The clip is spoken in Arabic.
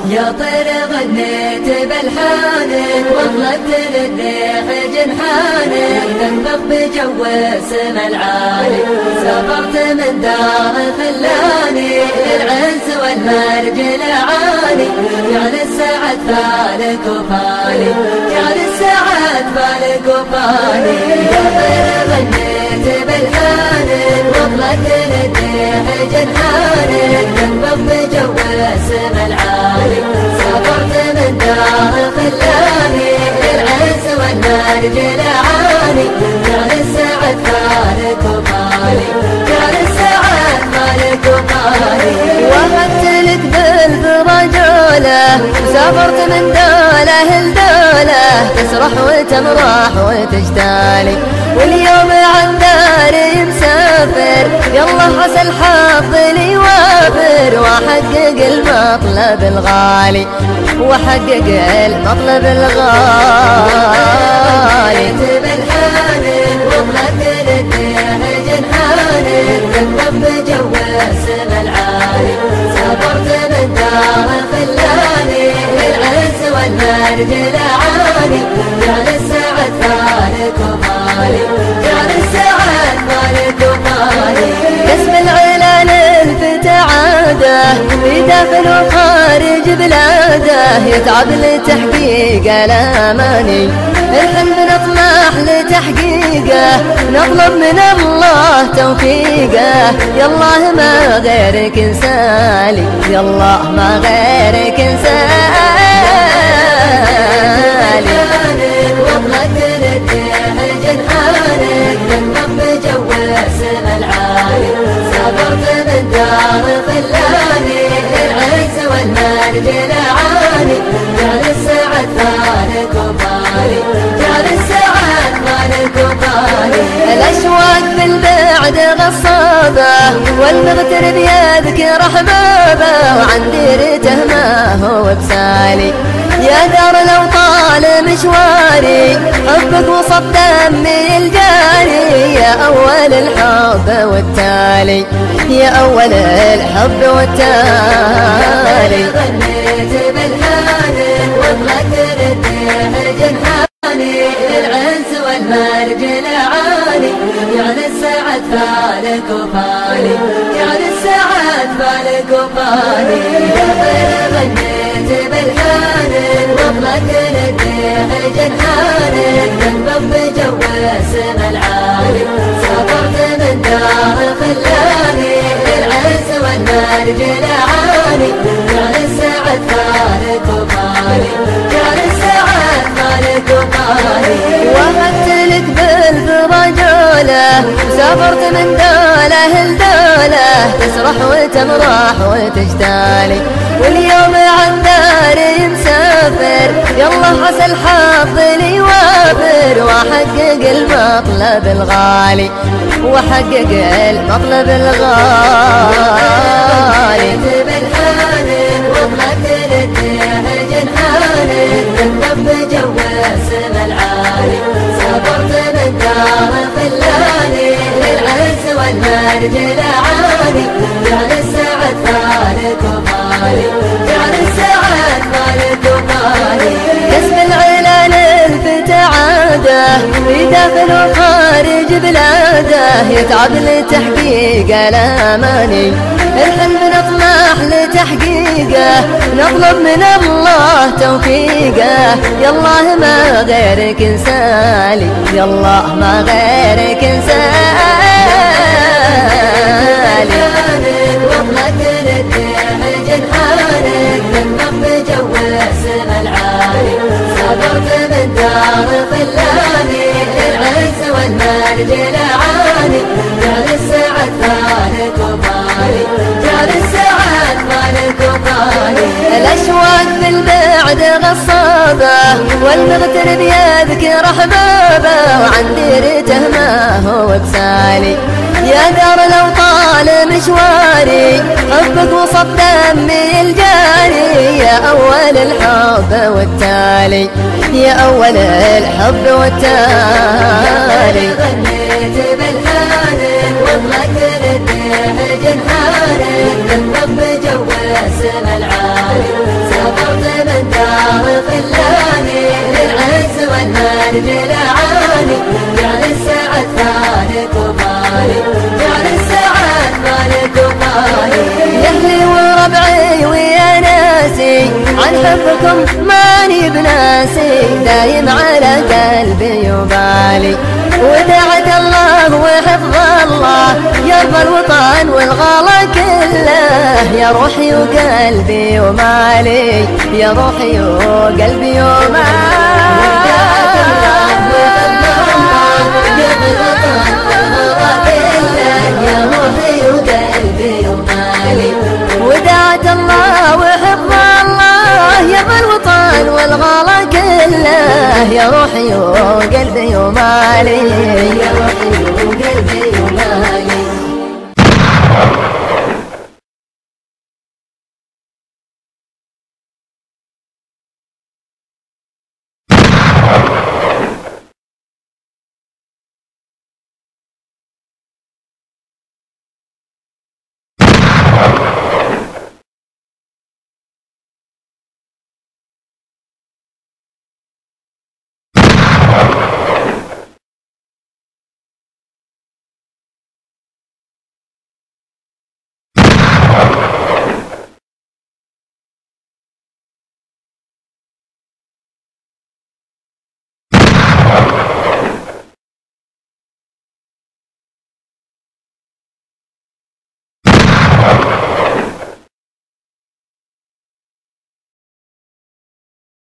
يا طير غنيت بالحانك واطلقت للريح جنحانك تنفخ بجو السما العالي سافرت من دار خلاني للعز والمرج العالي جعل السعد فالك وفالي جعل السعد فالك وفالي يا طير غنيت بالحانك واطلقت للريح جنحانك تنفخ بجو السما العالي سافرت من دار خلاني للعز والمرج العالي جعل السعد فالك وفالي جعل السعد فالك وفالي وهبت لك بالفرجوله سافرت من دوله لدوله تسرح وتمرح وتجتالي واليوم عن داري مسافر يلا عسى الحظ لي وافر واحقق المطلب الغالي واحقق المطلب الغالي بالحانك واطلقت للريح جنحانك تنفخ بجو السما العالي سافرت من دار خلاني للعز والمرج العالي جعل السعد فالك وفالي جعل السعد فالك وفالي قسم العلال الفتى عاده في داخل وخارج بلاده يتعب لتحقيق الاماني الحلم نطمح لتحقيقه نطلب من الله توفيقه يالله ما غيرك انسالي يالله ما غيرك انسالي واطلقت للريح جنحانك تنفخ بجو السما العالي سافرت من دار خلاني للعز والمرج العالي جعل السعد فالك وفالي جعل السعد فالك وفالي الاشواق بالبعد غصابه والمغترب يذكر احبابه وعن ديرته ما هو بسالي يا دار لو طال مشواري حبك وسط دمي الجاري يا اول الحب والتالي يا اول الحب والتالي غنيت بالحانك واطلقت للريح جنحاني للعز والمرج العالي جعل السعد فالك وفالي جعل السعد فالك وفالي يا طير غنيت بالحانك واطلقت للريح جنحانك تنفخ بجو السما العالي سافرت من دار خلاني للعز والمرج العالي جعل السعد فالك وفالي جعل السعد فالك وفالي وهبت لك بالفرجوله سافرت من دوله لدوله تسرح وتمرح وتجتالي واليوم عن داري مسافر يلا عسى الحظ لي وافر واحقق المطلب الغالي واحقق المطلب الغالي بالحانك واطلقت للريح جنحانك تنفخ بجو السما العالي سافرت من دار خلاني للعز والمرج العالي جعل السعد فالك وفالي جعل السعد فالك وفالي قسم العلال الفتى عاده في داخل وخارج بلاده يتعب لتحقيق الاماني الحلم نطمح لتحقيقه نطلب من الله توفيقه يالله ما غيرك انسالي يالله ما غيرك انسالي واطلقت للريح جنحانك تنفخ بجو السما العالي سافرت من دار خلاني للعز والمرج العالي جعل السعد فالك وفالي جعل السعد فالك وفالي الاشواق بالبعد غصابه والمغترب يذكر احبابه وعن ديرته ما هو بسالي يا دار لو طال مشواري حبك وسط دمي الجاري يا اول الحب والتالي يا اول الحب والتالي جعل السعد مالك ومالي جعل السعد مالك ومالي يا أهلي وربعي ويا ناسي عن حبكم ماني بناسي دايم على قلبي وبالي ودعت الله وحفظ الله يرضى الوطن والغلا كله يا روحي وقلبي ومالي يا روحي وقلبي ومالي ودعت الله وحفظ الله يرضى الوطن والغلا كله يا روحي وقلبي ومالي يا روحي وقلبي ومالي You